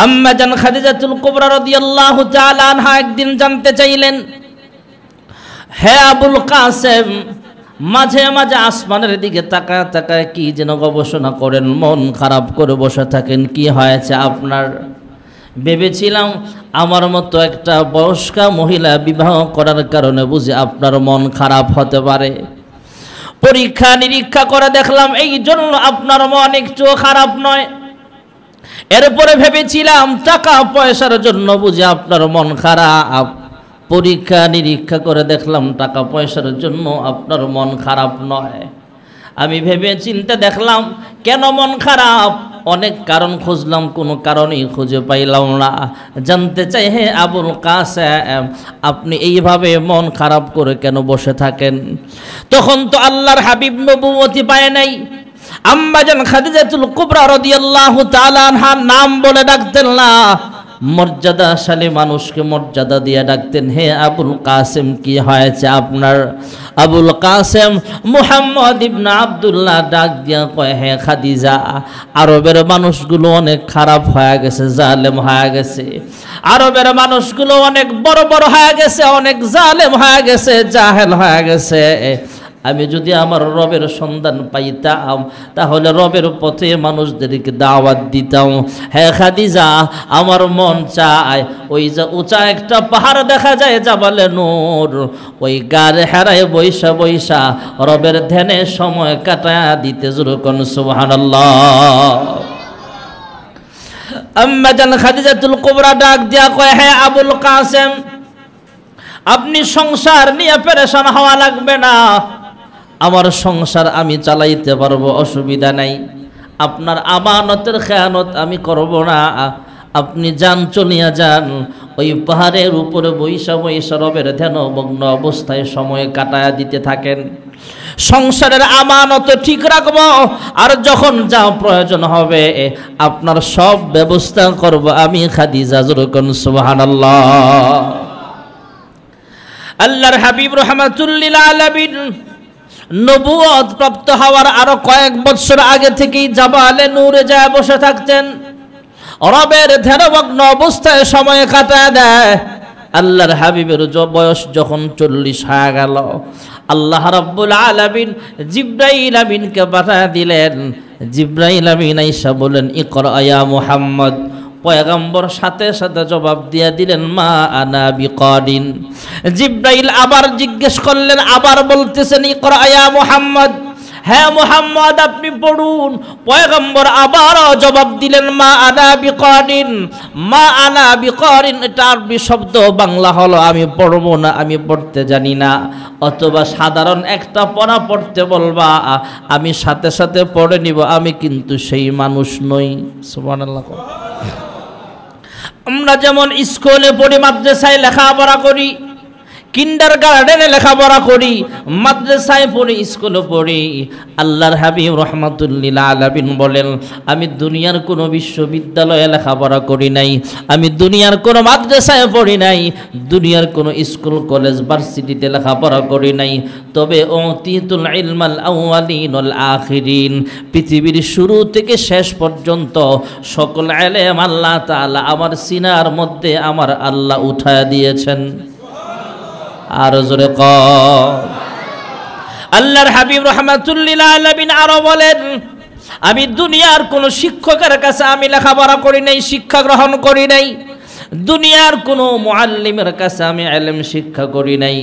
আম্মা জান খাদিজাতুল কুবরা রাদিয়াল্লাহু তাআলা আনহা একদিন জানতে চাইলেন, হে আবুল কাসেম, মাঝে মাঝে আসমানের দিকে তাকায় তাকায় কি যেন গবেষণা করেন, মন খারাপ করে বসে থাকেন, কি হয়েছে আপনার? ভেবেছিলাম আমার মতো একটা বয়স্কা মহিলা বিবাহ করার কারণে বুঝি আপনার মন খারাপ হতে পারে। পরীক্ষা নিরীক্ষা করে দেখলাম এই জন্য আপনার মন একটু খারাপ নয়। এরপরে ভেবেছিলাম টাকা পয়সার জন্য বুঝি আপনার মন খারাপ। পরীক্ষা নিরীক্ষা করে দেখলাম টাকা পয়সার জন্য আপনার মন খারাপ নয়। আমি ভেবে চিন্তে দেখলাম কেন মন খারাপ, অনেক কারণ খুঁজলাম, কোনো কারণই খুঁজে পাইলাম না। জানতে চাই, হে আবুল কাসেম, আপনি এইভাবে মন খারাপ করে কেন বসে থাকেন? তখন তো আল্লাহর হাবিব নবুয়তি পায় নাই। আম্মা জান খাদিজাতুল কুবরা রাদিয়াল্লাহু তাআলা আনহা নাম বলে ডাকতেন না, মর্যাদাশালী মানুষকে মর্যাদা দিয়ে ডাকতেন, হে আবুল কাসেম, কি হয়েছে আপনার? আবুল কাসেম মুহাম্মদ ইবনে আব্দুল্লাহ ডাক দিয়া কয়, হে খাদিজা, আরবের মানুষগুলো অনেক খারাপ হয়ে গেছে, জালেম হয়ে গেছে। আরবের মানুষগুলো অনেক বড় বড় হয়ে গেছে, অনেক জালেম হয়ে গেছে, জাহেল হয়ে গেছে। আমি যদি আমার রবের সন্ধান পাইতাম তাহলে রবের পথে মানুষদেরকে দাওয়াত দিতাম। হে খাদিজা, আমার মন চায় ওই যে উঁচা একটা পাহাড় দেখা যায় জাবালে নূর, ওই গাড়ে হেরায় বৈশা বৈশা রবের ধ্যানে সময় কাটায়া দিতে জোরে কোন সুবহানাল্লাহ। আম্মা জান খাদিজাতুল কুবরা ডাক দিয়া কয়, হে আবুল কাসেম, আপনি সংসার নিয়ে পেরেশান হওয়া লাগবে না, আমার সংসার আমি চালাইতে পারবো, অসুবিধা নাই। আপনার আমানতের খেয়ানত আমি করব না, আপনি যান, চলিয়া যান, ওই পাহাড়ের উপরে বৈশা বৈশা রবের ধ্যানমগ্ন অবস্থায় সময় কাটায়া দিতে থাকেন। সংসারের আমানত ঠিক রাখবো, আর যখন যা প্রয়োজন হবে আপনার সব ব্যবস্থা করব আমি খাদিজা। যখন সুবহানাল্লাহ। আল্লাহর হাবিব রাহমাতুল লিল আলামিন নবুয়ত প্রাপ্ত হওয়ার আরো কয়েক বছর আগে থেকেই জাবালে নূরে যায় বসে থাকতেন, রবের ধ্যানমগ্ন অবস্থায় সময় কাটায় দেয়। আল্লাহর হাবিবের বয়স যখন 40 হয়ে গেল, আল্লাহ রাব্বুল আলামিন জিবরাইল আমিনকে পাঠিয়ে দিলেন। জিবরাইল আমিন আইসা বলেন, ইকরা ইয়া মুহাম্মদ। পয়গম্বর সাথে সাথে জবাব দিয়ে দিলেন, মা আনা বিকারিন। জিবরাইল আবার জিজ্ঞেস করলেন, আবার বলতেছেন, ইকরা ইয়া মুহাম্মদ, হ্যাঁ মুহাম্মদ আপনি পড়ুন। পয়গম্বর আবার জবাব দিলেন, মা আনা বিকারিন। মা আনা বিকারিন এটা আরবি শব্দ, বাংলা হলো আমি পড়বো না, আমি পড়তে জানি না। অথবা সাধারণ একটা পড়া পড়তে বলবা, আমি সাথে সাথে পড়ে নিব, আমি কিন্তু সেই মানুষ নই। সুবহানাল্লাহ। আমরা যেমন স্কুলে পড়ি, মাদ্রাসায় লেখাপড়া করি, কিন্ডারগার্টেনে লেখাপড়া করি, মাদ্রাসায় পড়ি, স্কুলে পড়ি, আল্লাহর হাবিব রাহমাতুল লিল আলামিন বলেন, আমি দুনিয়ার কোনো বিশ্ববিদ্যালয়ে লেখাপড়া করি নাই, আমি দুনিয়ার কোনো মাদ্রাসায় পড়ি নাই, দুনিয়ার কোনো স্কুল কলেজ ভার্সিটিতে লেখাপড়া করি নাই, তবে উতিতুল ইলমাল আউয়ালিন ওয়াল আখিরিন, পৃথিবীর শুরু থেকে শেষ পর্যন্ত সকল ইলম আল্লাহ তাআলা আমার সিনার মধ্যে আমার আল্লাহ উঠায়া দিয়েছেন। আর জোরে কর। আল্লাহর হাবিব রাহমাতুল লিল আলামিন আরো বলেন, আমি দুনিয়ার কোন শিক্ষকের কাছে আমি লেখাপড়া করি নাই, শিক্ষা গ্রহণ করি নাই, দুনিয়ার কোন মুআল্লিমের কাছে আমি ইলম শিক্ষা করি নাই,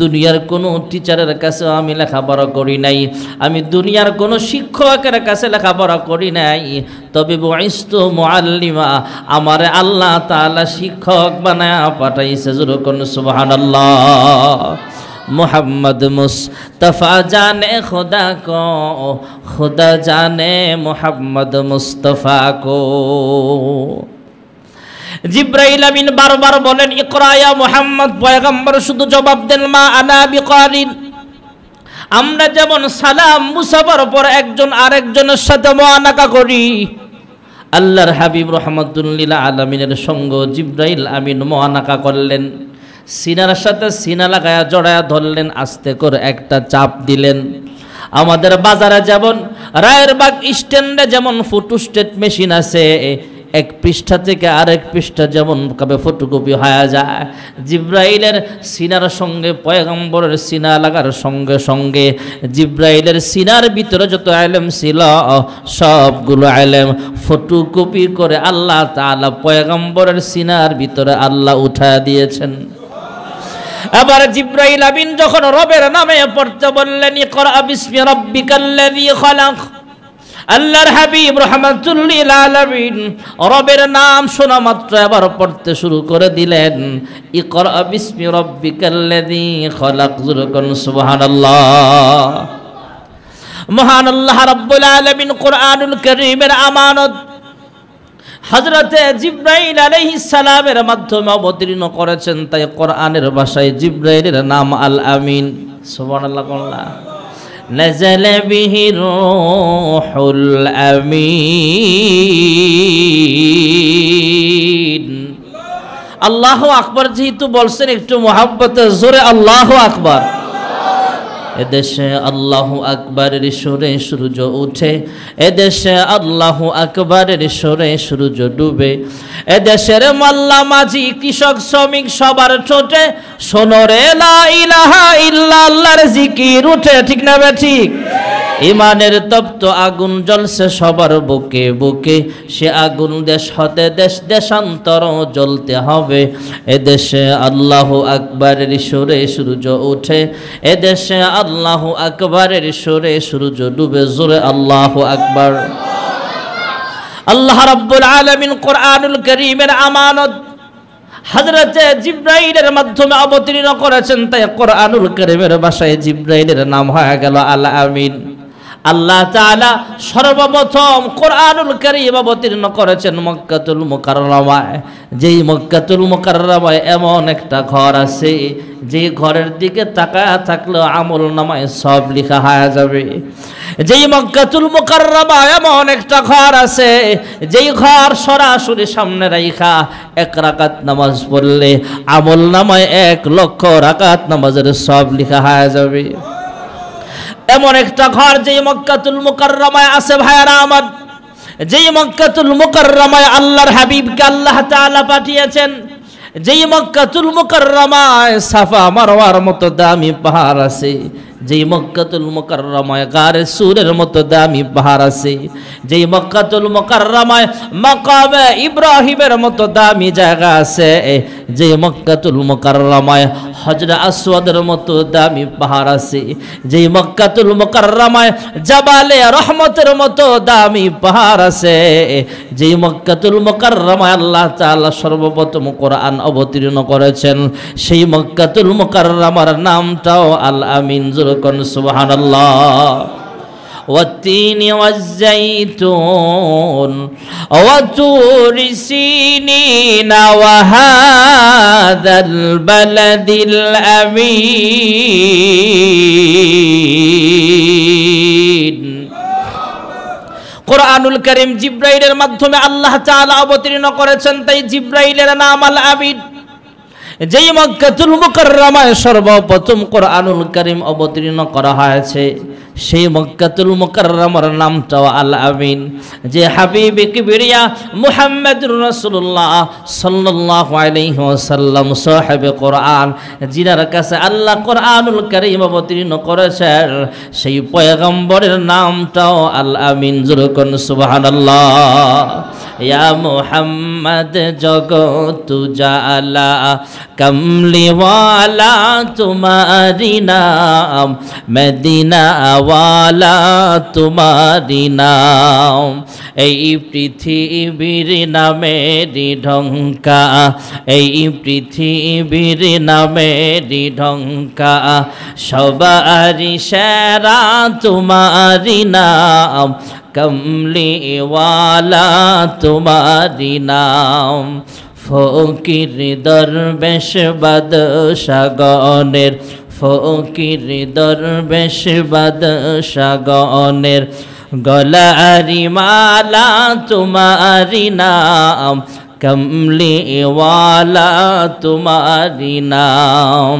দুনিয়ার কোন টিচারের কাছে আমি লেখাপড়া করি নাই, আমি দুনিয়ার কোন শিক্ষকের কাছে লেখাপড়া করি নাই, তবে বুইস্তু মুআল্লিমা, আমারে আল্লাহ তাআলা শিক্ষক বানায়া পাঠাইছে। যখন সুবহানাল্লাহ। मोहम्मद मुस्तफ़ा जाने खुदा को, खुदा जाने मोहम्मद मुस्तफ़ा को। জিবরাইল আমিন বারবার বলেন, ইকরা ইয়া মুহাম্মদ। পয়গম্বর শুধু জবাব দেন, মা আনা বিকারিন। আমরা যেমন সালাম মুসাফার পর একজন আরেকজনের সাথে মুআনাকা করি, আল্লাহর হাবিব রাহমাতুল লিল আলামিনের সঙ্গ জিবরাইল আমিন মুআনাকা করলেন। সিনার সাথে সিনা লাগায়া জড়ায়া ধরলেন, আস্তে করে একটা চাপ দিলেন। আমাদের বাজারে যেমন রায়েরবাগ স্ট্যান্ডে যেমন ফটোস্টেট মেশিন আছে, এক পৃষ্ঠা থেকে আরেক পৃষ্ঠা যেমন ভাবে ফটোকপি হয়ে যায়, জিব্রাইলের সিনার সঙ্গে পয়গম্বরের সিনা লাগার সঙ্গে সঙ্গে জিব্রাইলের সিনার ভিতরে যত ইলম ছিল সবগুলো ইলম ফটোকপি করে আল্লাহ তাআলা পয়গম্বরের সিনার ভিতরে আল্লাহ উঠায় দিয়েছেন। এবার জিব্রাইল আমিন যখন রবের নামে পড়তে বললেন, ইকরা বিসমি রাব্বিকাল্লাযী খালাক, আল্লাহর হাবিব রাহমাতুল লিল আলামিন রবের নাম শোনা মাত্র এবার পড়তে শুরু করে দিলেন, ইকরা বিসমি রাব্বিকাল্লাযী খালাক। যুরকুন সুবহানাল্লাহ। মহান আল্লাহ রাব্বুল আলামিন কোরআনুল কারীমের আমানত হযরতে জিব্রাইল আলাইহিস সালামের মাধ্যমে অবতীর্ণ করেছেন, তাই কোরআনের ভাষায় জিব্রাইলের নাম আল আমিন। সুবহানাল্লাহ। আল্লাহ নাযালা বিহি রূহুল আমিন। আল্লাহু আকবার যেহেতু বলছেন একটু মুহাব্বতে জোরে আল্লাহু আকবার। এদেশে আল্লাহু আকবারের সুরে সূর্য উঠে, এদেশে আল্লাহু আকবারের সুরে সূর্য ডুবে, এদেশের মাল্লা মাঝি কৃষক শ্রমিক সবার ঠোঁটে শোনরে লা ইলাহা ইল্লাল্লাহর জিকির উঠে, ঠিক না বে ঠিক? ইমানের তপ্ত আগুন জ্বলছে সবার বুকে বুকে, সে আগুন দেশ হতে দেশ দেশান্তর জ্বলতে হবে। এদেশে আল্লাহু আকবারের সুরে সূর্য উঠে, এদেশে আল্লাহু আকবারের সুরে সূর্য ডুবে। জোরে আল্লাহু আকবার। আল্লাহ রাব্বুল আলামিন কোরআনুল কারীমের আমানত হযরতে জিব্রাইলের মাধ্যমে অবতীর্ণ করেছেন, তাই কোরআনুল কারীমের ভাষায় জিব্রাইলের নাম হয়ে গেল আল আমিন। আল্লাহ তাআলা সর্বপ্রথম কোরআনুল কারীম অবতীর্ণ করেছেন মক্কাতুল মুকাররমায়। যেই মক্কাতুল মুকাররমায় এমন একটা ঘর আছে, যে ঘরের দিকে তাকায় থাকলে আমল নামায় সব লেখা হয়ে যাবে। যেই মক্কাতুল মুকাররমায় এমন একটা ঘর আছে, যেই ঘর সরাসরি সামনে রাইখা এক রাকাত নামাজ পড়লে আমল নামায় 1,00,000 রাকাত নামাজের সব লেখা হয়ে যাবে। এমন একটা ঘর যেই মক্কাতুল মুকাররমায় আছে ভাইরা আমার, যেই মক্কাতুল মুকাররমায় আল্লাহর হাবিবকে আল্লাহ তাআলা পাঠিয়েছেন, যেই মক্কাতুল মুকাররমায় সাফা মারওয়ার মতো দামি পাহাড় আছে, যেই মক্কাতুল মুকাররমায় গারে সুরের মতো দামি পাহাড় আছে, যেই মক্কাতুল মুকাররমায় মাকামে ইব্রাহিমের মতো দামি জায়গা আছে, যেই মক্কাতুল মুকাররমায় হজরে আসওয়াদের মতো দামি পাহাড় আছে, যেই মক্কাতুল মুকাররমায় জাবালে রহমতের মতো দামি পাহাড় আছে, যেই মক্কাতুল মুকাররমায় আল্লাহ তাআলা সর্বপ্রথম কোরআন অবতীর্ণ করেছেন, সেই মক্কাতুল মুকাররমার নামটাও আল আমিন। যুরকুন সুবহানাল্লাহ। والتين والزيتون وطور سينين وهذا البلد الأمين। কোরআনুল কারীম জিব্রাইলের মাধ্যমে আল্লাহ তাআলা অবতীর্ণ করেছেন, তাই জিব্রাইলের নাম আল আমিন। যেই মক্কাতুল মুকাররমায় সর্বপ্রথম কোরআনুল কারীম অবতীর্ণ করা হয়েছে, সেই মক্কাতুল মুকাররমার নামটাও আল আমিন। যে হাবিবে কিবরিয়া মুহাম্মদুর রাসূলুল্লাহ সাল্লাল্লাহু আলাইহি ওয়াসাল্লাম সাহেবে কোরআন, যিনার কাছে আল্লাহ কোরআনুল কারীম অবতীর্ণ করেছেন, সেই পয়গম্বরের নামটাও আল আমিন। যুরকুন সুবহানাল্লাহ। ইয়া মুহাম্মদ জগত জালা কমলিওয়ালা তোমারি নাম, মদিনা ওয়ালা তোমারি নাম। এই পৃথিবীর নামেরি ঢঙ্কা, এই পৃথিবীর নামেরি ঢঙ্কা, সবারি সেরা তোমারি নাম, কমলিওয়ালা তোমারি নাম। ফকির দরবেশ বাদশাগণের, ফকির দরবেশ বাদশাগণের গলারি মালা তোমারি নাম, কমলিওয়ালা তোমারি নাম।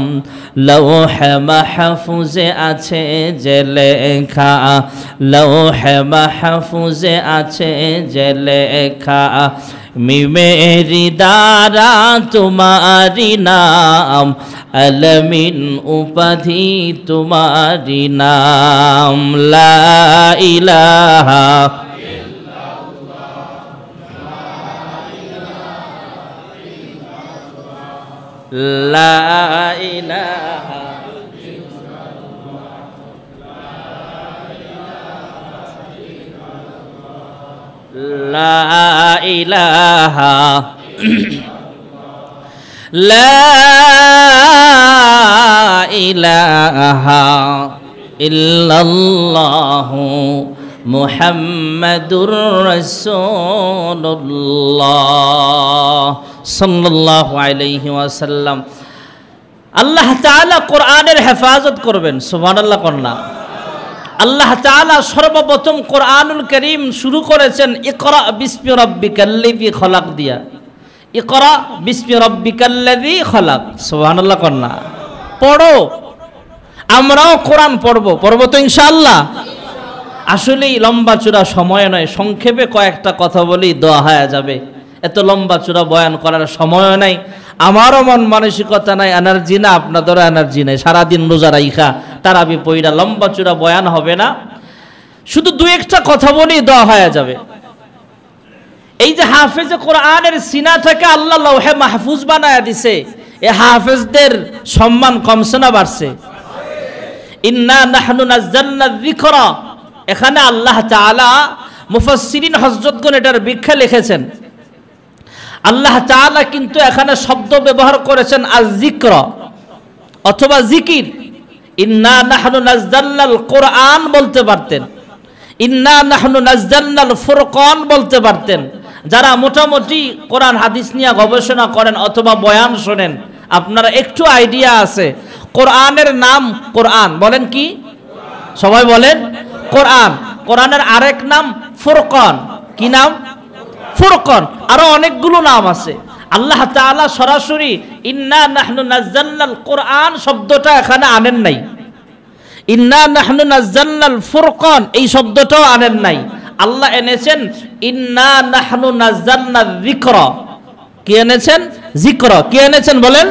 লৌহে মাহফুজে আছে যে লেখা, লৌহে মাহফুজে আছে যে লেখা, মিমেরি দ্বারা তোমারি নাম, আলমিন উপাধি তোমারি নাম। লা ইলাহা লা ইলাহা লা ইলাহা লা ইলাহা ইল্লাল্লাহু মুহাম্মাদুর রাসূলুল্লাহ সাল্লাল্লাহু আলাইহি ওয়াসাল্লাম। আল্লাহ তাআলা কোরআনের হেফাজত করবেন, সুবহানাল্লাহ কন্যা। আল্লাহ তাআলা সর্বপ্রথম কোরআনুল কারীম শুরু করেছেন ইকরা বিসমি রাব্বিকাল্লাযী খলাক দিয়া। ইকরা বিসমি রাব্বিকাল্লাযী খলাক, সুবহানাল্লাহ কন্যা। পড়ো, আমরাও কোরআন পড়বো তো ইনশাআল্লাহ। আসলেই লম্বা চূড়া সময় নয়, সংক্ষেপে কয়েকটা কথা বলি দোয়া হয়ে যাবে। এত লম্বা চূড়া বয়ান করার সময় নাই, আমারও মন মানসিকতা নাই, এনার্জি না, আপনাদেরও এনার্জি নাই। সারাদিন রোজা রাইখা তারাবি পইরা লম্বা চূড়া বয়ান হবে না, শুধু দু একটা কথা বলি দোয়া হয়ে যাবে। এই যে হাফেজে কোরআনের সিনা থেকে আল্লাহ লৌহে মাহফুজ বানায়া দিছে, এই হাফেজদের সম্মান কমছে না বাড়ছে? ইন্না নাহনু নাযালনা যিকরা, এখানে আল্লাহ তাআলা মুফাসসিরিন হযরতগণ এটার ব্যাখ্যা লিখেছেন। আল্লাহ তাআলা কিন্তু এখানে শব্দ ব্যবহার করেছেন আয-যিকর অথবা জিকির। ইন্না নাহনু নাযালনাল কোরআন বলতে পারতেন, ইন্না নাহনু নাযালনাল ফুরকান বলতে পারতেন। যারা মোটামুটি কোরআন হাদিস নিয়ে গবেষণা করেন অথবা বয়ান শোনেন, আপনারা একটু আইডিয়া আছে কোরআনের নাম কোরআন, বলেন কি? সবাই বলেন কোরআন। কোরআনের আরেক নাম ফুরকান। কি নাম? ফুরকান। আরো অনেকগুলো নাম আছে। আল্লাহ তাআলা সরাসরি ইন্না নাহনু নাযালনাল কোরআন শব্দটা এখানে আনেন নাই, ইন্না নাহনু নাযালনাল ফুরকান এই শব্দটাও আনেন নাই। আল্লাহ এনেছেন ইন্না নাহনু নাযালনা যিকরা। কি এনেছেন? যিকরা। কি এনেছেন বলেন?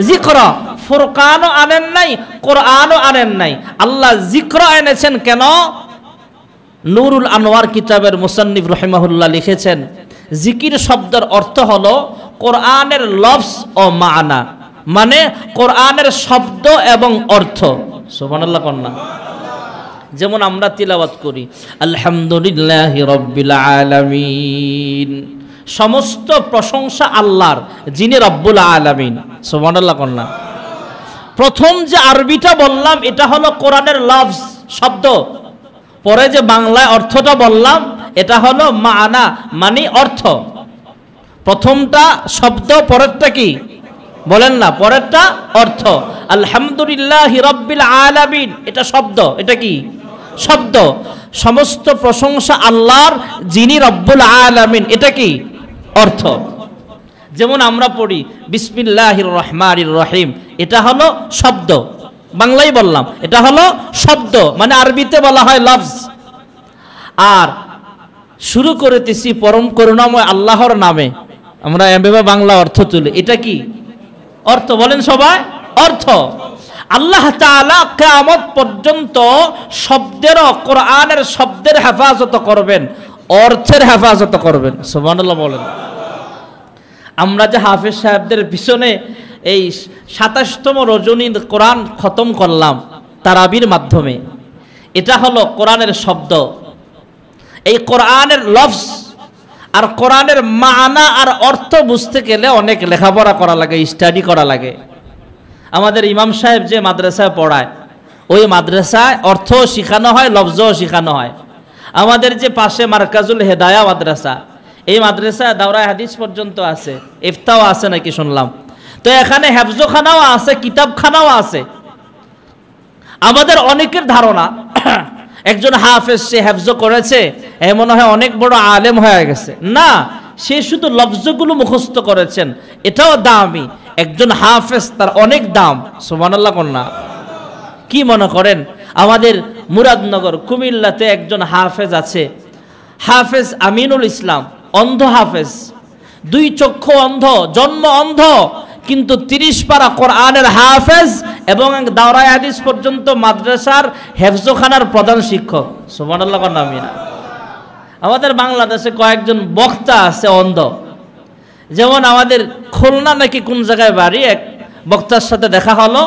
যিকরা। ফুরকানও আনেন নাই, কোরআনও আনেন নাই, আল্লাহ যিকরা এনেছেন। কেন? নুরুল আনোয়ার কিতাবের মুসান্নিফ রাহিমাহুল্লাহ লিখেছেন, জিকির শব্দের অর্থ হলো কোরআনের লফজ ও মানা, মানে কোরআনের শব্দ এবং অর্থ। সুবহানাল্লাহ কন্যা। যেমন আমরা তিলাওয়াত করি আলহামদুলিল্লাহি রাব্বিল আলামিন, সমস্ত প্রশংসা আল্লাহর, যিনি রব্বুল আলামিন। সুবহানাল্লাহ কন্যা। প্রথম যে আরবিটা বললাম এটা হলো কোরআনের লফজ, শব্দ। পরে যে বাংলায় অর্থটা বললাম এটা হলো মানা, মানে অর্থ। প্রথমটা শব্দ, পরেরটা কি বলেন না? পরেরটা অর্থ। আলহামদুলিল্লাহি রাব্বিল আলামিন এটা শব্দ, এটা কি? শব্দ। সমস্ত প্রশংসা আল্লাহর, যিনি রব্বুল আলামিন, এটা কি? অর্থ। যেমন আমরা পড়ি বিসমিল্লাহির রহমানির রহিম, এটা হলো শব্দ, বাংলায় বললাম, এটা হলো শব্দ, মানে আরবিতে বলা হয় লফজ। আর শুরু করেতেছি পরম করুণাময় আল্লাহর নামে, আমরা এভাবে বাংলা অর্থ তুলি, এটা কি? অর্থ। বলেন সবাই অর্থ। আল্লাহ তাআলা কিয়ামত পর্যন্ত শব্দেরও, কোরআনের শব্দের হেফাজত করবেন, অর্থের হেফাজত করবেন। সুবহানাল্লাহ বলেন। আমরা যে হাফেজ সাহেবদের পিছনে এই ২৭তম রজনী কোরআন খতম করলাম তারাবির মাধ্যমে, এটা হলো কোরআনের শব্দ, এই কোরআনের লফজ। আর কোরআনের মানা আর অর্থ বুঝতে গেলে অনেক লেখাপড়া করা লাগে, স্টাডি করা লাগে। আমাদের ইমাম সাহেব যে মাদ্রাসায় পড়ায়, ওই মাদ্রাসায় অর্থও শেখানো হয়, লফজও শেখানো হয়। আমাদের যে পাশে মার্কাজুল হেদায়া মাদ্রাসা, এই মাদ্রাসায় দাওরায়ে হাদিস পর্যন্ত আছে, ইফতাও আছে নাকি শুনলাম। তো এখানে হেফজখানাও আছে, কিতাবখানাও আছে। আমাদের অনেকের ধারণা একজন হাফেজ সে হেফজ করেছে, এ মনে হয় অনেক বড় আলেম হয়ে গেছে। না, সে শুধু লফজগুলো মুখস্থ করেছেন, এটাও দামি। একজন হাফেজ তার অনেক দাম। সুবহানাল্লাহ কন্যা। কি মনে করেন আমাদের মুরাদনগর কুমিল্লাতে একজন হাফেজ আছে, হাফেজ আমিনুল ইসলাম, অন্ধ হাফেজ। দুই চক্ষু অন্ধ, জন্ম অন্ধ, কিন্তু 30 পারা কোরআনের হাফেজ এবং দাওরায়ে হাদিস পর্যন্ত মাদ্রাসার হেফজখানার প্রধান শিক্ষক। সুবহানাল্লাহ কন্যা আমিনা। আমাদের বাংলাদেশে কয়েকজন বক্তা আছে অন্ধ। যেমন আমাদের খুলনা নাকি কোন জায়গায় বাড়ি, এক বক্তার সাথে দেখা হলো,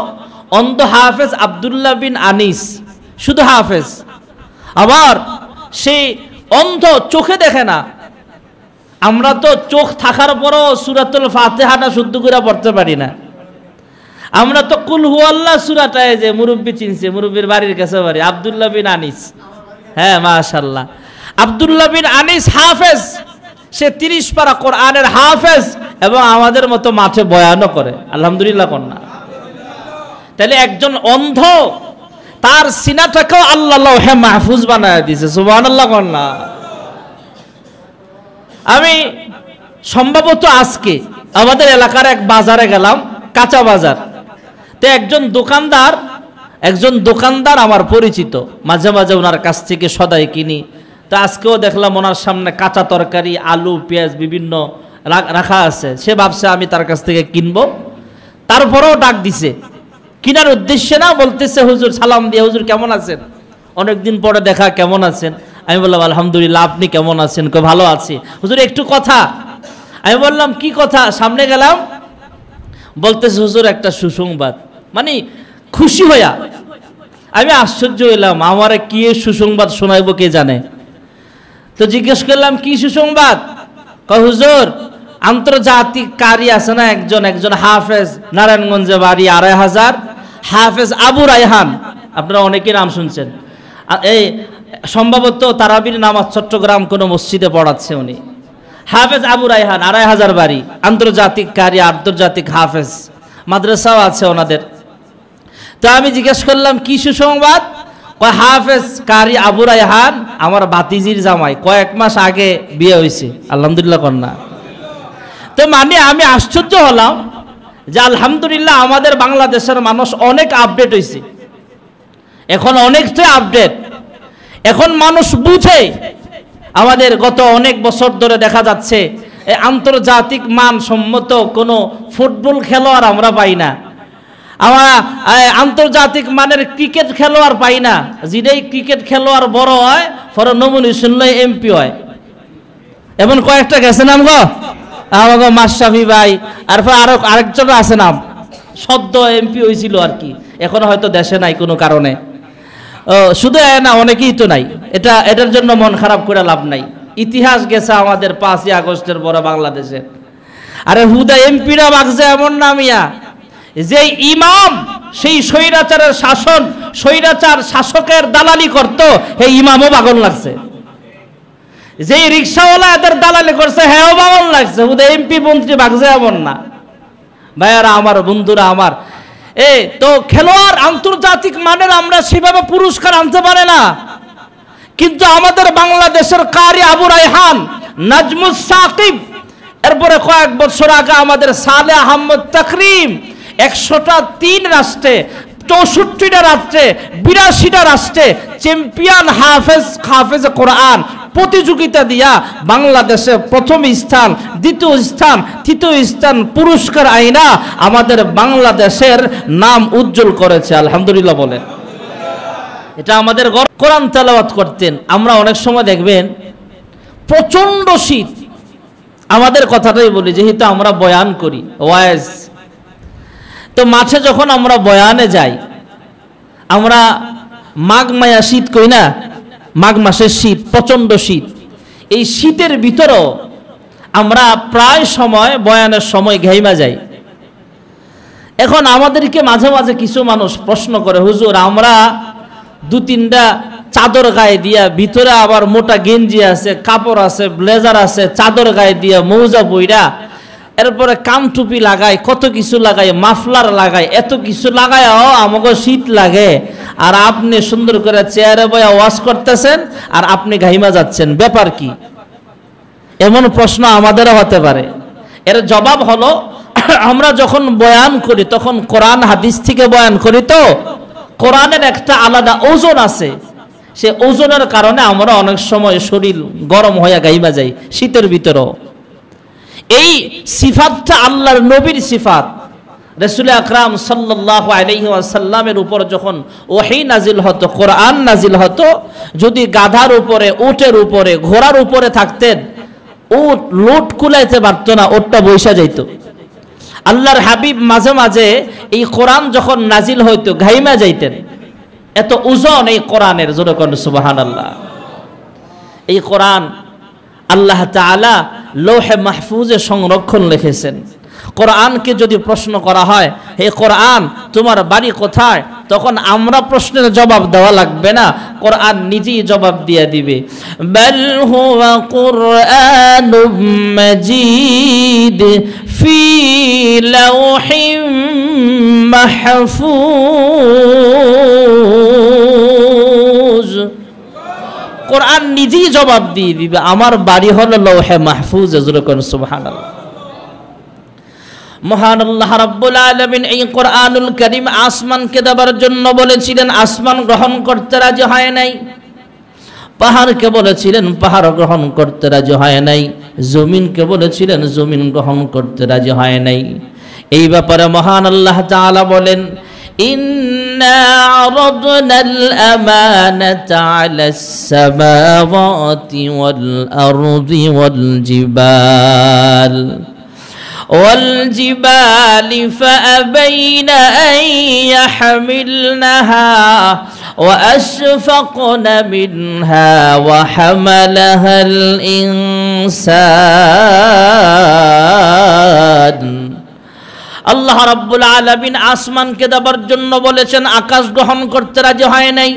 অন্ধ হাফেজ আব্দুল্লাহ বিন আনিস, শুধু হাফেজ। আবার সেই অন্ধ, চোখে দেখে না। আমরা তো চোখ থাকার পরও সূরাতুল ফাতিহাটা শুদ্ধ করে পড়তে পারি না। আমরা তো কুল হুয়াল্লাহ সূরাটায় যে মুরব্বি চিনছে, মুরব্বির বাড়ির কাছে বাড়ি, আব্দুল্লাহ বিন আনিস। হ্যাঁ মাশাআল্লাহ, আব্দুল্লাহ বিন আনিস হাফেজ, সে 30 পারা কোরআনের হাফেজ এবং আমাদের মতো মাঠে বয়ানও করে। আলহামদুলিল্লাহ কন্যা। তাহলে একজন অন্ধ, তার সিনাটাকেও আল্লাহ লৌহে মাহফুজ বানায় দিয়েছে। সুবহানাল্লাহ কন্যা। আমি সম্ভবত আজকে আমাদের এলাকার এক বাজারে গেলাম, কাঁচা বাজার। তো একজন দোকানদার আমার পরিচিত, মাঝে মাঝে ওনার কাছ থেকে সদাই কিনি। তো আজকেও দেখলাম ওনার সামনে কাঁচা তরকারি, আলু, পেঁয়াজ বিভিন্ন রাখা আছে। সে ভাবছে আমি তার কাছ থেকে কিনবো, তারপরেও ডাক দিছে, কিনার উদ্দেশ্যে না, বলতেছে হুজুর সালাম দিয়ে, হুজুর কেমন আছেন, অনেকদিন পরে দেখা, কেমন আছেন? আমি বললাম আলহামদুলিল্লাহ, আপনি কেমন আছেন? ভালো আছি হুজুর, একটু কথা। আমি বললাম কি কথা? সামনে গেলাম, বলতেছে হুজুর একটা সুসংবাদ। মানে খুশি হইয়া আমি আশ্চর্য হইলাম, আমারে কি সুসংবাদ শোনাইবো কে জানে। তো জিজ্ঞেস করলাম কি সুসংবাদ? হুজুর আন্তর্জাতিক কারি আছে না একজন হাফেজ, নারায়ণগঞ্জে বাড়ি, 2500, হাফেজ আবু রায়হান, আপনারা অনেকেই নাম শুনছেন। এই সম্ভবত তারাবির নামাজ চট্টগ্রাম কোনো মসজিদে পড়াচ্ছে উনি। হাফেজ আবু রায়হান, 2500 বাড়ি, আন্তর্জাতিক কারি, আন্তর্জাতিক হাফেজ, মাদ্রাসাও আছে ওনাদের। তো আমি জিজ্ঞেস করলাম কি সুসংবাদ? হাফেজ কারি আবু রায়হান আমার ভাতিজির জামাই, কয়েক মাস আগে বিয়ে হয়েছে। আলহামদুলিল্লাহ কন্যা। তো মানে আমি আশ্চর্য হলাম যে আলহামদুলিল্লাহ আমাদের বাংলাদেশের মানুষ অনেক আপডেট হয়েছে, এখন অনেকটাই আপডেট। এখন মানুষ বুঝে। আমাদের গত অনেক বছর ধরে দেখা যাচ্ছে আন্তর্জাতিক মানসম্মত কোনো ফুটবল খেলোয়াড় আমরা পাই না, আমরা আন্তর্জাতিক মানের ক্রিকেট খেলোয়াড় পাই না। যেটাই ক্রিকেট খেলোয়াড় বড় হয় পরে নমিনেশন লয় এমপি হয়। এমন কয়েকটা গেছে নাম গো, আমাকে মাশরাফি ভাই, আর আরেকজন আছে নাম, সদ্য এমপি হয়েছিল আর কি, এখন হয়তো দেশে নাই কোনো কারণে। শুধু না, অনেকেই তো নাই। এটার জন্য মন খারাপ করে লাভ নাই। ইতিহাস গেছে আমাদের 5ই আগস্টের বড় বাংলাদেশে। আরে হুদা এমপিরা বাগছে এমন নামিয়া যে ইমাম সেই স্বৈরাচারের স্বৈরাচার শাসকের দালালি করত, এই ইমামও পাগল লাগছে। যে রিক্সাওয়ালা এদের দালালি করছে হ্যাঁ পাগল লাগছে। হুদা এমপি মন্ত্রী বাগছে এমন না। ভাইয়ারা আমার, বন্ধুরা আমার, তো খেলোয়াড় আন্তর্জাতিক মানের আমরা সেভাবে পুরস্কার আনতে পারে না, কিন্তু আমাদের বাংলাদেশের কারি আবু রায়হান, নাজমুস সাকিব, এরপরে কয়েক বছর আগে আমাদের সালে আহমদ তাকরিম, 103 রাষ্ট্রে, 64টা রাষ্ট্রে, 82টা রাষ্ট্রে চ্যাম্পিয়ন হাফেজ কোরআন প্রতিযোগিতা দিয়া বাংলাদেশে প্রথম স্থান, দ্বিতীয় স্থান, তৃতীয় স্থান পুরস্কার আইনা আমাদের বাংলাদেশের নাম উজ্জ্বল করেছে। আলহামদুলিল্লাহ বলেন। এটা আমাদের কোরআন তেলাওয়াত করতেন। আমরা অনেক সময় দেখবেন প্রচন্ড শীত, আমাদের কথাটাই বলি, যেহেতু আমরা বয়ান করি ওয়াজ, তো মাঠে যখন আমরা বয়ানে যাই, আমরা মাঘ মায়া শীত কই না, মাঘ মাসের শীত, প্রচন্ড শীত। এই শীতের ভিতরেও আমরা প্রায় সময় বয়ানের সময় ঘাইমা যাই। এখন আমাদেরকে মাঝে মাঝে কিছু মানুষ প্রশ্ন করে, হুজুর আমরা 2-3টা চাদর গায়ে দিয়া, ভিতরে আবার মোটা গেঞ্জি আছে, কাপড় আছে, ব্লেজার আছে, চাদর গায়ে দিয়া, মৌজা বইরা, এরপরে কান টুপি লাগাই, কত কিছু লাগাই, মাফলার লাগাই, এত কিছু লাগায়ও আমাকে শীত লাগে, আর আপনি সুন্দর করে চেয়ারে বয়া ওয়াশ করতেছেন আর আপনি ঘাইমা যাচ্ছেন, ব্যাপার কি? এমন প্রশ্ন আমাদেরও হতে পারে। এর জবাব হলো, আমরা যখন বয়ান করি তখন কোরআন হাদিস থেকে বয়ান করি, তো কোরআনের একটা আলাদা ওজন আছে, সে ওজনের কারণে আমরা অনেক সময় শরীর গরম হয়ে গাইমা যাই শীতের ভিতরেও। এই সিফাতটা আল্লাহর নবীর সিফাত। রাসূল আকরাম সাল্লাল্লাহু আলাইহি ওয়াসাল্লামের উপর যখন ওহী নাজিল হতো, কোরআন নাজিল হতো, যদি গাধার উপরে, উটের উপরে, ঘোড়ার উপরে থাকতেন, উট লুট কুলাইতে পারত না, উটটা বৈশা যাইত। আল্লাহর হাবিব মাঝে মাঝে এই কোরআন যখন নাজিল হইতো ঘাইমা যাইতেন, এত ওজন এই কোরআনের। জোরে কোন সুবহানাল্লাহ। এই কোরআন আল্লাহ তাআলা লৌহে মাহফুজে সংরক্ষণ লিখেছেন। কোরআনকে যদি প্রশ্ন করা হয়, হে কোরআন তোমার বাড়ি কোথায়, তখন আমরা প্রশ্নের জবাব দেওয়া লাগবে না, কোরআন নিজেই জবাব দিয়ে দিবে। বাল হুয়া কুরআনুম মাজিদ ফি লাওহিম মাহফুজ। কোরআন নিজেই জবাব দিয়ে দিবে, আমার বাড়ি হলো লৌহে মাহফুজ। সুবহানাল্লাহ। মহান আল্লাহ রাব্বুল আলামিন এই কোরআনুল কারীম আসমানকে দেবার জন্য বলেছিলেন, আসমান গ্রহণ করতে রাজি হয় নাই। পাহাড়কে বলেছিলেন, পাহাড় গ্রহণ করতে রাজি হয় নাই। জমিনকে বলেছিলেন, জমিন গ্রহণ করতে রাজি হয় নাই। এই ব্যাপারে মহান আল্লাহ তাআলা বলেন, ইন্না আরাদনাল আমানাতা আলাস সামাওয়াতি ওয়াল আরদি ওয়াল জিবাল والجبال فأبين أن يحملنها وأشفقن منها وحملها الإنسان। আল্লাহ রাব্বুল আলামিন আসমানকে দেবার জন্য বলেছেন, আকাশ গ্রহণ করতে রাজি হয় নাই।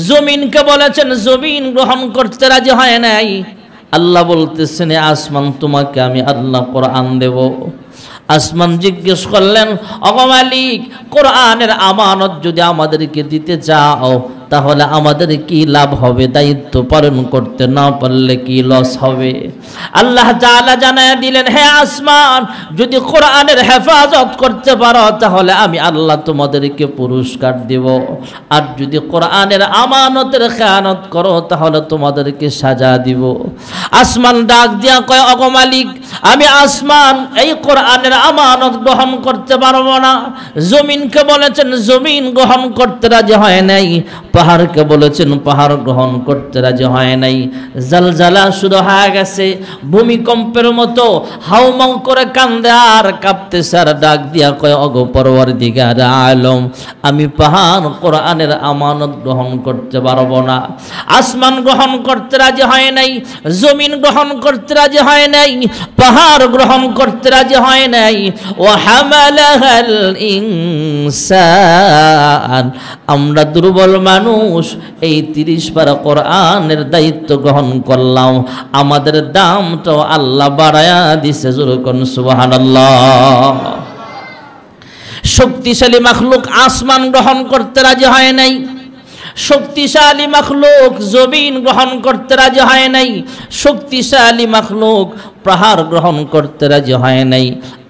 জমিনকে বলেছেন, জমিন গ্রহণ করতে রাজি হয় নাই। আল্লাহ বলতেছেন, আসমান তোমাকে আমি আল্লাহ কোরআন দেব। আসমান জিজ্ঞেস করলেন, ওগো মালিক, কোরআনের আমানত যদি আমাদেরকে দিতে চাও তাহলে আমাদের কি লাভ হবে, দায়িত্ব পালন করতে না পারলে কি লস হবে? আল্লাহ তাআলা জানায় দিলেন, হে আসমান, যদি কোরআনের হেফাজত করতে পারো তাহলে আমি আল্লাহ তোমাদেরকে পুরস্কার দেব, আর যদি কোরআনের আমানতের খেয়ানত করো তাহলে তোমাদেরকে সাজা দিব। আসমান ডাক দিয়া কয়, ওগো মালিক, আমি আসমান এই কোরআনের আমানত গ্রহণ করতে পারবো না। জমিনকে বলেছেন, জমিন গ্রহণ করতে রাজি হয় নাই। পাহাড়কে বলেছেন, পাহাড় গ্রহণ করতে রাজি হয় নাই। জালজালা শুরু হয়ে গেছে, ভূমিকম্পের মতো হাউমাউ করে কান্দে আর কাঁপতেছে, আর ডাক দিয়া কয়, ওগো পরওয়ারদিগার আলম, আমি পাহাড় কোরআনের আমানত গ্রহণ করতে পারবো না। আসমান গ্রহণ করতে রাজি হয় নাই, জমিন গ্রহণ করতে রাজি হয় নাই, পাহাড় গ্রহণ করতে রাজি হয় নাই। ওয়া হামালাহাল ইনসান, আমরা দুর্বল মানুষ এই 30 পারা কোরআনের দায়িত্ব গ্রহণ করলাম, আমাদের দামটাও আল্লাহ বাড়ায়া দিছে। জোরে কোন সুবহানাল্লাহ। শক্তিশালী মাখলুক আসমান গ্রহণ করতে রাজি হয় নাই, শক্তিশালী মাখলুক জমিন গ্রহণ করতে রাজি হয় নাই, শক্তিশালী মাখলুক পাহাড় গ্রহণ করতে রাজি হয় নাই।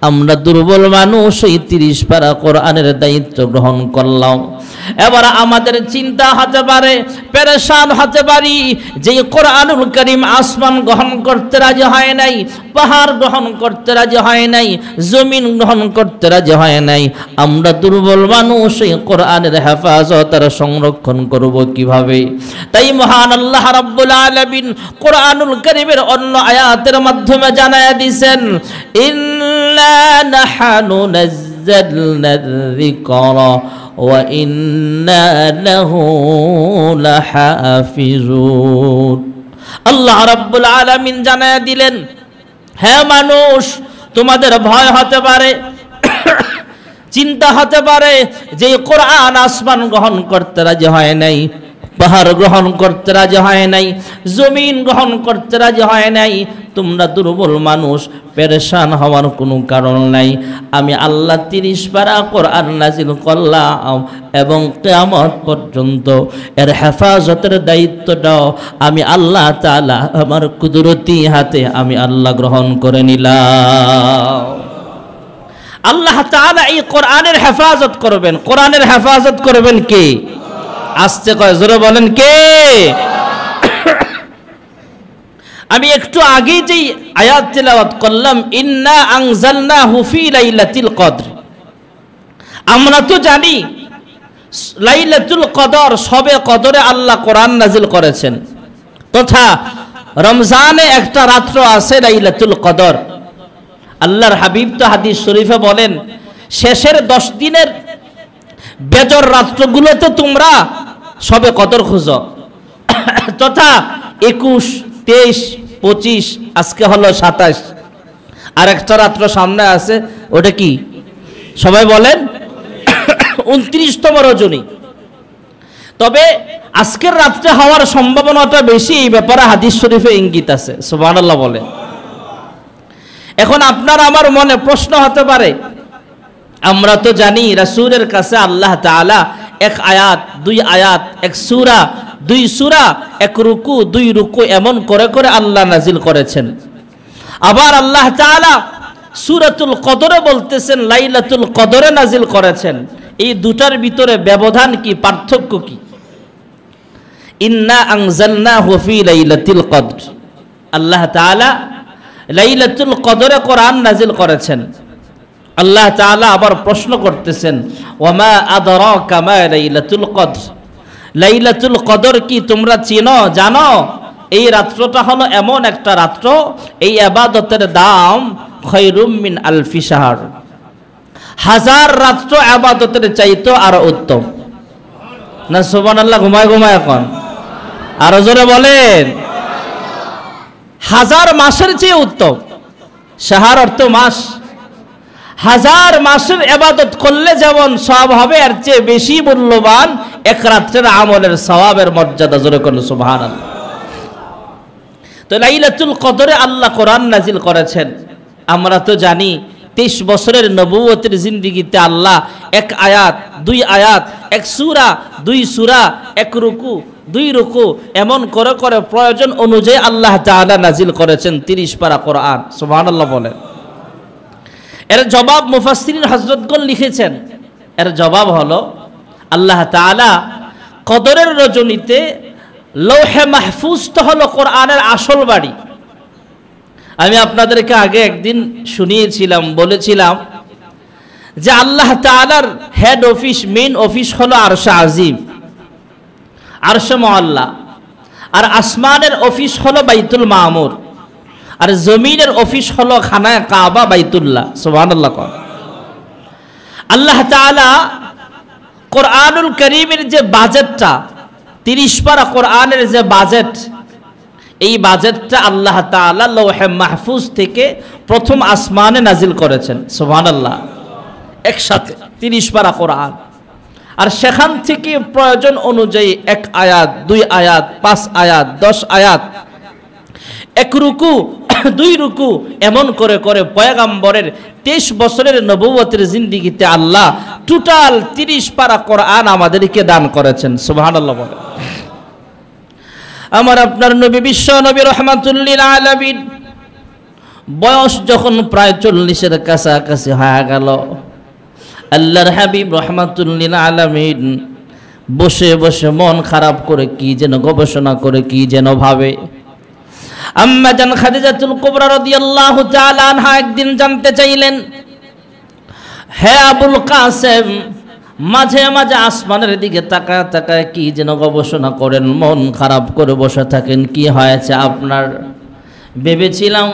আমরা দুর্বল মানুষ এই 30 পারা কোরআনের দায়িত্ব গ্রহণ করলাম। এবার আমাদের চিন্তা হতে পারে, পেরেশান হতে পারি, যে কোরআনুল কারীম আসমান গ্রহণ করতে রাজি হয় নাই, পাহাড় গ্রহণ করতে রাজি হয় নাই, জমিন গ্রহণ করতে রাজি হয় নাই, আমরা দুর্বল মানুষ এই কোরআনের হেফাজত আর সংরক্ষণ করব কিভাবে? তাই মহান আল্লাহ রাব্বুল আলামিন কোরআনুল কারীমের অন্য আয়াতের মাধ্যমে জানায়া দিয়েছেন, ইন্না নাহনু নাযালনা যিকরা ওয়া ইন্না লাহু লাহাফিজুন। আল্লাহ রাব্বুল আলামিন জানায়া দিলেন, হে মানুষ, তোমাদের ভয় হতে পারে, চিন্তা হতে পারে যে কোরআন আসমান গ্রহণ করতে রাজি হয় নাই, পাহাড় গ্রহণ করতে রাজি হয় নাই, জমিন গ্রহণ করতে রাজি হয় নাই। তোমরা দুর্বল মানুষ, পেরেশান হওয়ার কোনো কারণ নাই। আমি আল্লাহ 30 পারা কোরআন নাজিল করলাম এবং কিয়ামত পর্যন্ত এর হেফাজতের দায়িত্বটাও আমি আল্লাহ তাআলা আমার কুদরতি হাতে আমি আল্লাহ গ্রহণ করে নিলাম। আল্লাহ তাআলা এই কোরআনের হেফাজত করবেন। কোরআনের হেফাজত করবেন কে? আস্তে কয়, জোরে বলেন কে? আমি একটু আগে যেই আয়াত তেলাওয়াত করলাম, ইন্না আনজালনাহু ফি লাইলাতুল কদর, আমরা তো জানি লাইলাতুল কদর, শবে কদরে আল্লাহ কোরআন নাজিল করেছেন, তথা রমজানে একটা রাত্র আছে লাইলাতুল কদর। আল্লাহর হাবিব তো হাদিস শরীফে বলেন, শেষের 10 দিনের বেজর রাত্রগুলোতে তোমরা শবে কদর খুঁজো, তথা 21, 23, 25, আজকে হলো 27, আর একটা রাত্র সামনে আছে, ওটা কি সবাই বলেন? 29তম রজনী। তবে আজকের রাত্রে হওয়ার সম্ভাবনাটা বেশি, এই ব্যাপারে হাদিস শরীফে ইঙ্গিত আছে। সুবহানাল্লাহ বলে। এখন আপনার আমার মনে প্রশ্ন হতে পারে, আমরা তো জানি রাসূলের কাছে আল্লাহ তাআলা 1 আয়াত, 2 আয়াত, 1 সূরা, 2 সূরা, 1 রুকু, 2 রুকু এমন করে করে আল্লাহ নাজিল করেছেন। আবার আল্লাহ তাআলা সূরাতুল কদরে বলতেছেন লাইলাতুল কদরে নাজিল করেছেন। এই দুটার ভিতরে ব্যবধান কি, পার্থক্য কি? ইন্না আনজালনাহু ফি লাইলাতুল কদর, আল্লাহ তাআলা লাইলাতুল কদরে কোরআন নাজিল করেছেন। আল্লাহ তাআলা আবার প্রশ্ন করতেছেন, ওয়ামা আদরাকা মা লাইলাতুল কদর, লাইলাতুল কদর কি তোমরা চিনো, জানো? এই রাত্রটা হলো এমন একটা রাত্র, এই ইবাদতের দাম খায়রুম মিন আলফি শাহর, 1000 রাত্র ইবাদতের চাইতো আরো উত্তম। না সুবহানাল্লাহ, ঘুমায় ঘুমায় এখন আরো জোরে বলেন, 1000 মাসের চেয়ে উত্তম। শাহর অর্থ মাস, 1000 মাসের ইবাদত করলে যেমন সওয়াব হবে, এর চেয়ে বেশি মূল্যবান 1 রাত্রের আমলের সওয়াবের মর্যাদা। জোরে করুন সুবহানাল্লাহ। তো লাইলাতুল কদরে আল্লাহ কোরআন নাজিল করেছেন। আমরা তো জানি 23 বছরের নবুয়তের জিন্দেগিতে আল্লাহ 1 আয়াত, 2 আয়াত, 1 সূরা, 2 সূরা, 1 রুকু, 2 রুকু এমন করে করে প্রয়োজন অনুযায়ী আল্লাহ তাআলা নাজিল করেছেন 30 পারা কোরআন। সুবহানাল্লাহ বলেন। এর জবাব মুফাসসিরিন হযরতগণ লিখেছেন। এর জবাব হলো, আল্লাহ তাআলা কদরের রজনীতে লৌহে মাহফুজ তো হলো কোরআনের আসল বাড়ি। আমি আপনাদেরকে আগে একদিন শুনিয়েছিলাম, বলেছিলাম যে আল্লাহ তাআলার হেড অফিস, মেইন অফিস হলো আরশে আজিম, আরশে মুআল্লা, আর আসমানের অফিস হলো বাইতুল মামুর, আর জমিনের অফিস হলো খানায়ে কাবা, বাইতুল্লাহ। সুবহানাল্লাহ। আল্লাহ তাআলা কোরআনুল কারীমের যে বাজেটটা, 30 পারা কোরআনের যে বাজেট, এই বাজেটটা আল্লাহ তাআলা লৌহে মাহফুজ থেকে প্রথম আসমানে নাজিল করেছেন। সুবহানাল্লাহ। একসাথে 30 পারা কোরআন, আর সেখান থেকে প্রয়োজন অনুযায়ী 1 আয়াত, 2 আয়াত, 5 আয়াত, 10 আয়াত, 1 রুকু, 2 রুকু এমন করে করে পয়গম্বরের 23 বছরের নবুয়তের জিন্দেগিতে আল্লাহ টোটাল 30 পারা কোরআন আমাদেরকে দান করেছেন। সুবহানাল্লাহ বলে। আমার আপনার নবী, বিশ্ব নবী রাহমাতুল লিল আলামিন, বয়স যখন প্রায় 40-এর কাছাকাছি হয়ে গেল, আল্লাহর হাবিব রাহমাতুল লিল আলামিন বসে বসে মন খারাপ করে কি যেন গবেষণা করে, কি যেন ভাবে। আম্মা জান খাদিজাতুল কুবরা রাদিয়াল্লাহু তাআলা আনহা একদিন জানতে চাইলেন, হে আবুল কাসেম, মাঝে মাঝে আসমানের দিকে তাকায় তাকায় কি যেন গবেষণা করেন, মন খারাপ করে বসে থাকেন, কি হয়েছে আপনার? ভেবেছিলাম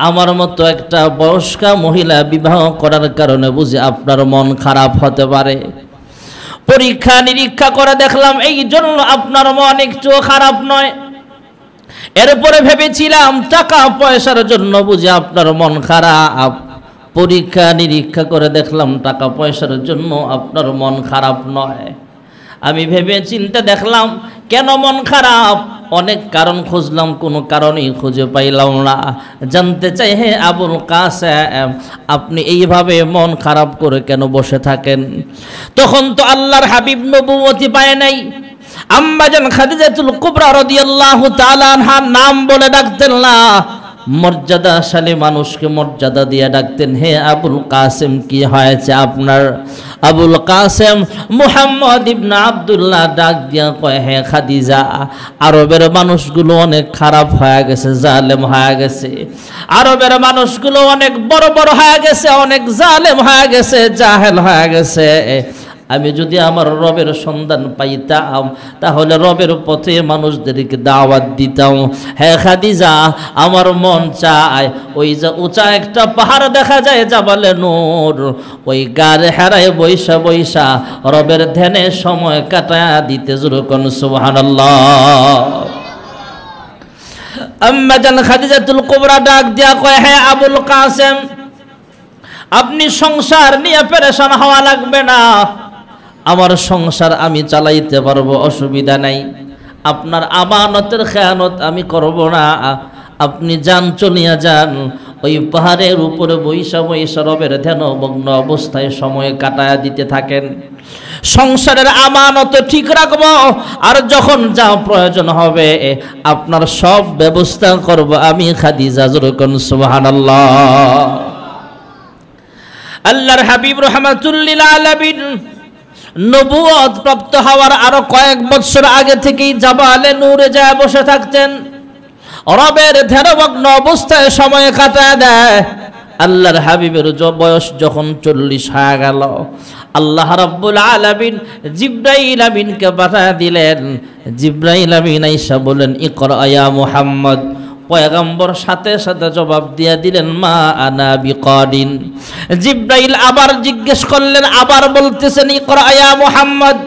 আমার মতো একটা বয়স্কা মহিলা বিবাহ করার কারণে বুঝি আপনার মন খারাপ হতে পারে। পরীক্ষা নিরীক্ষা করে দেখলাম এই জন্য আপনার মন একটু খারাপ নয়। এরপরে ভেবেছিলাম টাকা পয়সার জন্য বুঝি আপনার মন খারাপ। পরীক্ষা নিরীক্ষা করে দেখলাম টাকা পয়সার জন্য আপনার মন খারাপ নয়। আমি ভেবে চিন্তে দেখলাম কেন মন খারাপ, অনেক কারণ খুঁজলাম, কোনো কারণই খুঁজে পাইলাম না। জানতে চাই, হে আবুল কাসেম, আপনি এইভাবে মন খারাপ করে কেন বসে থাকেন? তখন তো আল্লাহর হাবিব নবুয়তি পায় নাই। আম্মা জান খাদিজাতুল কুবরা রাদিয়াল্লাহু তাআলা আনহা নাম বলে ডাকতেন না, মর্যাদাশালী মানুষকে মর্যাদা দিয়ে ডাকতেন, হে আবুল কাসেম কি হয়েছে আপনার? আবুল কাসেম মুহাম্মদ ইবনে আব্দুল্লাহ ডাক দিয়া কয়, হে খাদিজা, আরবের মানুষগুলো অনেক খারাপ হয়ে গেছে, জালেম হয়ে গেছে। আরবের মানুষগুলো অনেক বড় বড় হয়ে গেছে, অনেক জালেম হয়ে গেছে, জাহেল হয়ে গেছে। আমি যদি আমার রবের সন্ধান পাইতাম তাহলে রবের পথে মানুষদেরকে দাওয়াত দিতাম। হে খাদিজা, আমার মন চায় ওই যে উঁচা একটা পাহাড় দেখা যায় জাবালে নূর, ওই গার হেরায় বৈশা বৈশা রবের ধ্যানে সময় কাটায়া দিতে জোরে কোন সুবহানাল্লাহ। আম্মা জান খাদিজাতুল কুবরা ডাক দিয়া কয়, হে আবুল কাসেম, আপনি সংসার নিয়ে পেরেশান হওয়া লাগবে না, আমার সংসার আমি চালাইতে পারবো, অসুবিধা নাই। আপনার আমানতের খেয়ানত আমি করব না, আপনি যান, চলিয়া যান, ওই পাহাড়ের উপরে বৈশা বৈশা রবের ধ্যানমগ্ন অবস্থায় সময় কাটায়া দিতে থাকেন। সংসারের আমানত ঠিক রাখবো, আর যখন যা প্রয়োজন হবে আপনার সব ব্যবস্থা করব আমি খাদিজা। জোরে কোন সুবহানাল্লাহ। আল্লাহর হাবিব রাহমাতুল লিল আলামিন নবুয়ত প্রাপ্ত হওয়ার আরো কয়েক বছর আগে থেকেই জাবালে নূরে যায় বসে থাকতেন, রবের ধ্যানমগ্ন অবস্থায় সময় কাটায় দেয়। আল্লাহর হাবিবের বয়স যখন 40 হয়ে গেল, আল্লাহ রাব্বুল আলামিন জিবরাইল আমিনকে পাঠিয়ে দিলেন। জিবরাইল আমিন আইসা বলেন, ইকরা ইয়া মুহাম্মদ। পয়গম্বর সাথে সাথে জবাব দিয়ে দিলেন, মা আনা বিকারিন। জিবরাইল আবার জিজ্ঞেস করলেন, আবার বলতেছেন, ইকরা ইয়া মুহাম্মদ,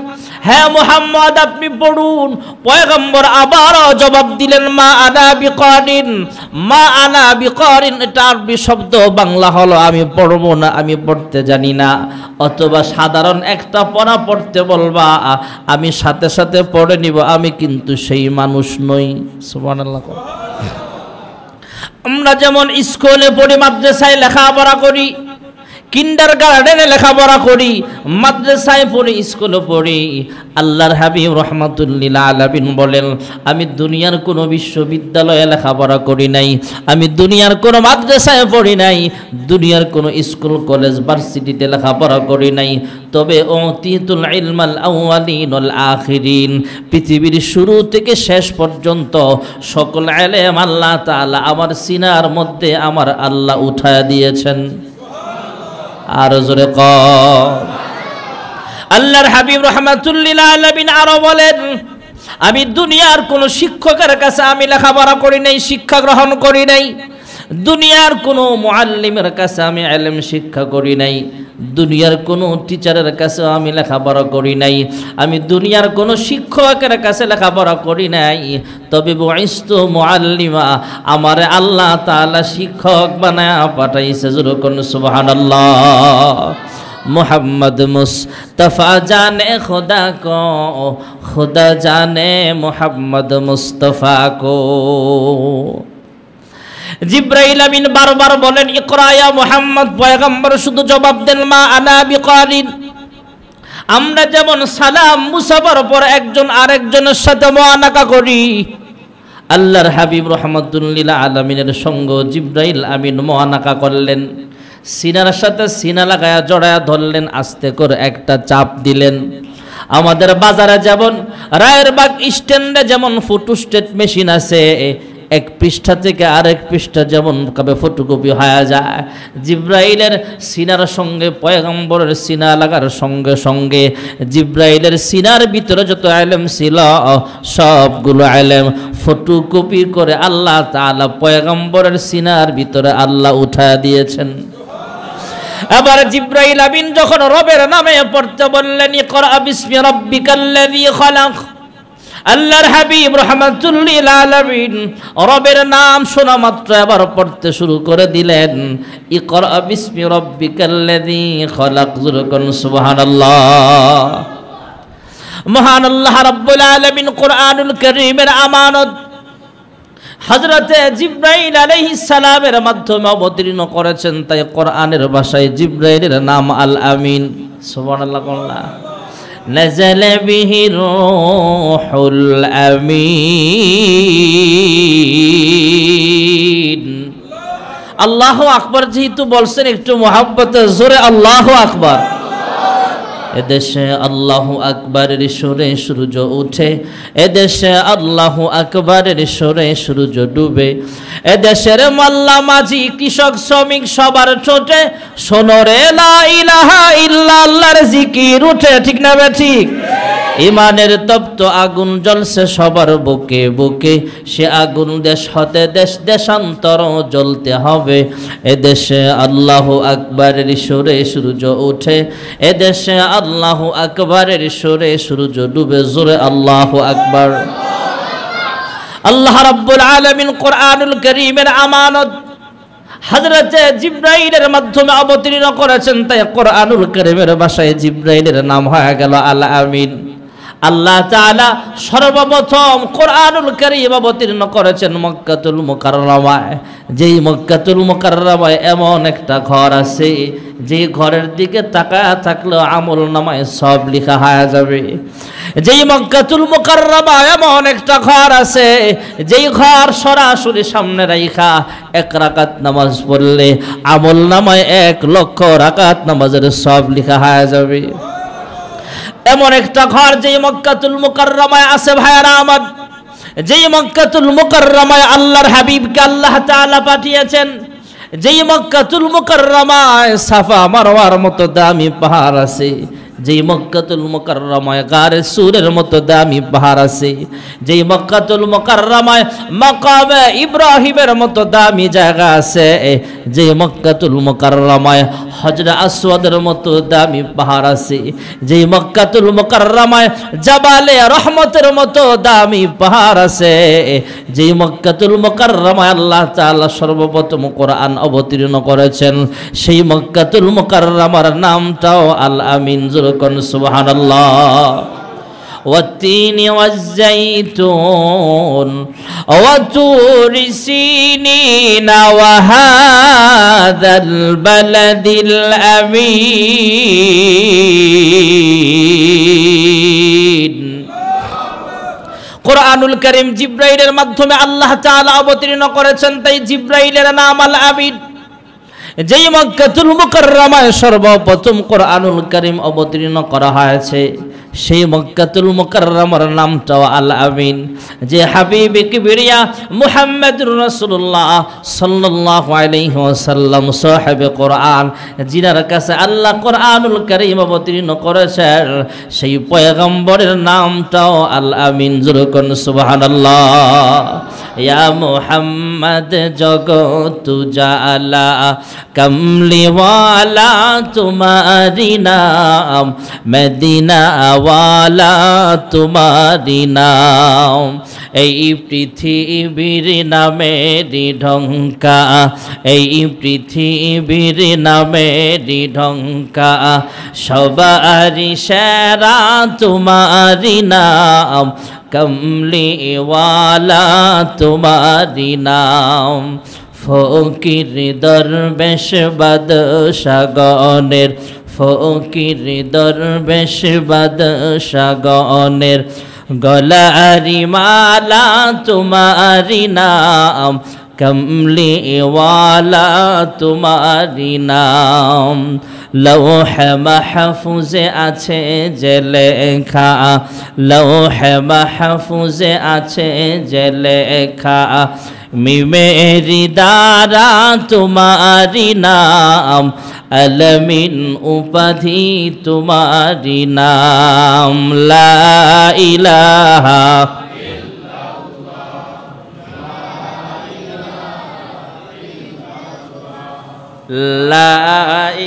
হ্যাঁ মুহাম্মদ আপনি পড়ুন। পয়গম্বর আবারও জবাব দিলেন, মা আনা বিকারিন। মা আনা বিকারিন এটা আরবি শব্দ, বাংলা হলো আমি পড়বো না, আমি পড়তে জানি না। অথবা সাধারণ একটা পড়া পড়তে বলবা, আমি সাথে সাথে পড়ে নিব, আমি কিন্তু সেই মানুষ নই। সুবহানাল্লাহ। আমরা যেমন স্কুলে পড়ি, মাদ্রাসায় লেখাপড়া করি, কিন্ডারগার্টেনে লেখাপড়া করি, মাদ্রাসায় পড়ি, স্কুলে পড়ি, আল্লাহর হাবিব রাহমাতুল লিল আলামিন বলেন, আমি দুনিয়ার কোনো বিশ্ববিদ্যালয়ে লেখাপড়া করি নাই, আমি দুনিয়ার কোনো মাদ্রাসায় পড়ি নাই, দুনিয়ার কোনো স্কুল কলেজ ভার্সিটিতে লেখাপড়া করি নাই, তবে উতিতুল ইলমাল আউয়ালিন ওয়াল আখিরিন, পৃথিবীর শুরু থেকে শেষ পর্যন্ত সকল ইলম আল্লাহ তাআলা আমার সিনার মধ্যে আমার আল্লাহ উঠায়া দিয়েছেন। আর জোরে কর। আল্লাহর হাবিব রাহমাতুল লিল আলামিন আরো বলেন, আমি দুনিয়ার কোন শিক্ষকের কাছে আমি লেখাপড়া করি নাই, শিক্ষা গ্রহণ করি নাই, দুনিয়ার কোনো মুআল্লিমের কাছে আমি ইলম শিক্ষা করি নাই, দুনিয়ার কোনো টিচারের কাছে আমি লেখাপড়া করি নাই, আমি দুনিয়ার কোনো শিক্ষকের কাছে লেখাপড়া করি নাই, তবে বুইস্তু মুআল্লিমা, আমারে আল্লাহ তাআলা শিক্ষক বানায়া পাঠাইছে। জোরে কোন সুবহানাল্লাহ। মোহাম্মদ মুস্তফা জানে খুদা কো, খুদা জানে মোহাম্মদ মুস্তফা কো। জিবরাইল আমিন বারবার বলেন, ইকরা ইয়া মুহাম্মদ। পয়গম্বর শুধু জবাব দেন, মা আনা বিকারিন। আমরা যেমন সালাম মুসাফার পর একজন আরেকজনের সাথে মুআনাকা করি, আল্লাহর হাবিব রাহমাতুল লিল আলামিনের সঙ্গ জিবরাইল আমিন মুআনাকা করলেন, সিনার সাথে সিনা লাগায়া জড়ায়া ধরলেন, আস্তে করে একটা চাপ দিলেন। আমাদের বাজারে যেমন রায়েরবাগ স্ট্যান্ডে যেমন ফটোস্টেট মেশিন আছে, এক পৃষ্ঠা থেকে আরেক পৃষ্ঠা যেমন কবে ফটোকপি হয়ে যায়, জিবরাইলের সিনার সঙ্গে পয়গম্বরের সিনা লাগার সঙ্গে সঙ্গে জিবরাইলের সিনার ভিতরে যত ইলম ছিল সবগুলো ইলম ফটোকপি করে আল্লাহ তাআলা পয়গম্বরের সিনার ভিতরে আল্লাহ উঠায়া দিয়েছেন। এবার জিবরাইল আমিন যখন রবের নামে পড়তে বললেন, ইকরা বিসমি রাব্বিকাল্লাযী খালাক, আল্লাহর হাবিব রাহমাতুল লিল আলামিন রবের নাম শোনা মাত্র এবার পড়তে শুরু করে দিলেন, ইকরা বিসমি রাব্বিকাল্লাযী খালাক। সুবহানাল্লাহ। মহান আল্লাহ রাব্বুল আলামিন কোরআনুল কারীমের আমানত হযরতে জিবরাইল আলাইহিস সালামের মাধ্যমে অবতীর্ণ করেছেন, তাই কোরআনের ভাষায় জিবরাইলের নাম আল আমিন। সুবহানাল্লাহ। نزل به الروح الأمين আল্লাহু আকবার যেহেতু বলছেন একটু মহব্বতে জোরে আল্লাহু আকবার। এদেশে আল্লাহু আকবারের সুরে সূর্য ওঠে, এদেশে আল্লাহু আকবারের সুরে সূর্য ডুবে, এদেশের মোল্লা মাঝি কৃষক শ্রমিক সবার ঠোঁটে শোনরে লা ইলাহা ইল্লাল্লাহর জিকির উঠে, ঠিক না বে ঠিক? ইমানের তপ্ত আগুন জ্বলছে সবার বুকে বুকে, সে আগুন দেশ হতে দেশ দেশান্তর জ্বলতে হবে। এদেশে আল্লাহু আকবারের সুরে সূর্য ওঠে, এদেশে আল্লাহু আকবারের সুরে সূর্য ডুবে, জোরে আল্লাহু আকবার। আল্লাহ রাব্বুল আলামিন কোরআনুল কারীমের আমানত হযরতে জিবরাইলের মাধ্যমে অবতীর্ণ করেছেন, তাই কোরআনুল কারীমের ভাষায় জিবরাইলের নাম হয়ে গেল আল আমিন। আল্লাহ তাআলা সর্বপ্রথম কোরআনুল কারীম অবতীর্ণ করেছেন মক্কাতুল মুকাররমায়। যেই মক্কাতুল মুকাররমায় এমন একটা ঘর আছে, যে ঘরের দিকে তাকায় থাকলে আমল নামায় সব লেখা হয়ে যাবে। যেই মক্কাতুল মুকাররমায় এমন একটা ঘর আছে, যেই ঘর সরাসরি সামনে রাইখা 1 রাকাত নামাজ পড়লে আমল নামায় 1 লক্ষ রাকাত নামাজের সব লেখা হয়ে যাবে। এমন একটা ঘর যেই মক্কাতুল মুকাররমায় আছে ভাইরা আমার, যেই মক্কাতুল মুকাররমায় আল্লাহর হাবিবকে আল্লাহ তাআলা পাঠিয়েছেন, যেই মক্কাতুল মুকাররমায় সাফা মারওয়ার মতো দামি পাহাড় আছে, যেই মক্কাতুল মুকাররমায় গারে সুরের মতো দামি পাহাড় আছে, যেই মক্কাতুল মুকাররমায় মাকামে ইব্রাহিমের মতো দামি জায়গা আছে, যেই মক্কাতুল মুকাররমায় হজরে আসওয়াদের মতো দামি পাহাড় আছে, যেই মক্কাতুল মুকাররমায় জাবালে রহমতের মতো দামি পাহাড় আছে, যেই মক্কাতুল মুকাররমায় আল্লাহ তাআলা সর্বপ্রথম কোরআন অবতীর্ণ করেছেন, সেই মক্কাতুল মুকাররমার নামটাও আল আমিন। কোন সুবহানাল্লাহ। والتين والزيتون وطور سينين وهذا البلد الأمين। কোরআনুল কারীম জিবরাইলের মাধ্যমে আল্লাহ তাআলা অবতীর্ণ করেছেন, তাই জিবরাইলের নাম আল আমিন। যেই মক্কাতুল মুকাররমায় সর্বপ্রথম কোরআনুল কারীম অবতীর্ণ করা হয়েছে, সেই মক্কাতুল মুকাররমার নামটাও আল আমিন। যে হাবিবে কিবরিয়া মুহাম্মদুর রাসূলুল্লাহ সাল্লাল্লাহু আলাইহি ওয়াসাল্লাম সাহেবে কোরআন, যিনার কাছে আল্লাহ কোরআনুল কারীম অবতীর্ণ করেছেন, সেই পয়গম্বরের নামটাও আল আমিন। যুরকুন সুবহানাল্লাহ। ইয়া মুহাম্মদ জগত জালা কমলিওয়ালা তোমারি নাম, মদিনা ওয়ালা তোমারি নাম। এই পৃথিবীর নামেরি ঢঙ্কা, এই পৃথিবীর নামেরি ঢঙ্কা, সবারি সেরা তোমারি নাম, কমলিওয়ালা তোমারি নাম। ফকির দরবেশ বাদশাগণের, ফকির দরবেশ বাদশাগণের গলারি মালা তোমারি নাম, কমলিওয়ালা তোমারি নাম। লৌহে মাহফুজে আছে যে লেখা, লৌহে মাহফুজে আছে যে লেখা, মিমেরি দ্বারা তোমারি নাম, আলমিন উপাধি তোমারি নাম। লা ইলাহা লা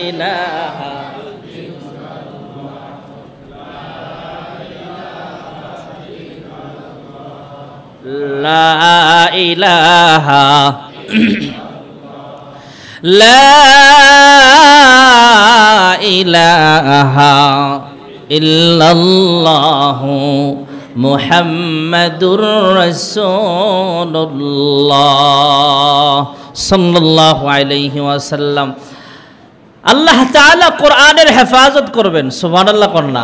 ইলাহা লা ইলাহা লা ইলাহা ইল্লাল্লাহু মুহাম্মাদুর রাসূলুল্লাহ সাল্লাল্লাহু আলাইহি ওয়াসাল্লাম। আল্লাহ তাআলা কোরআনের হেফাজত করবেন, সুবহানাল্লাহ কন্যা।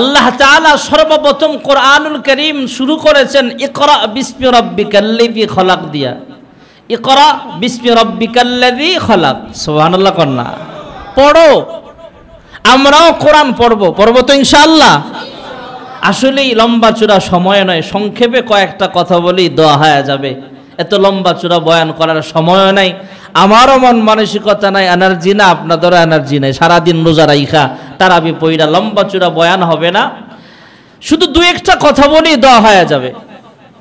আল্লাহ তাআলা সর্বপ্রথম কোরআনুল কারীম শুরু করেছেন ইকরা বিসমি রাব্বিকাল্লাযী খলাক দিয়া। ইকরা বিসমি রাব্বিকাল্লাযী খলাক, সুবহানাল্লাহ কন্না। পড়ো, আমরাও কোরআন পড়বো তো ইনশাআল্লাহ। আসলেই লম্বা চূড়া সময় নয়, সংক্ষেপে কয়েকটা কথা বলি দোয়া হয়ে যাবে। এত লম্বা চূড়া বয়ান করার সময় নাই, আমারও মন মানসিকতা নাই, এনার্জি না, আপনাদেরও এনার্জি নাই। সারাদিন রোজা রাইখা তারাবি পইরা লম্বা চূড়া বয়ান হবে না, শুধু দু একটা কথা বলি দোয়া হয়ে যাবে।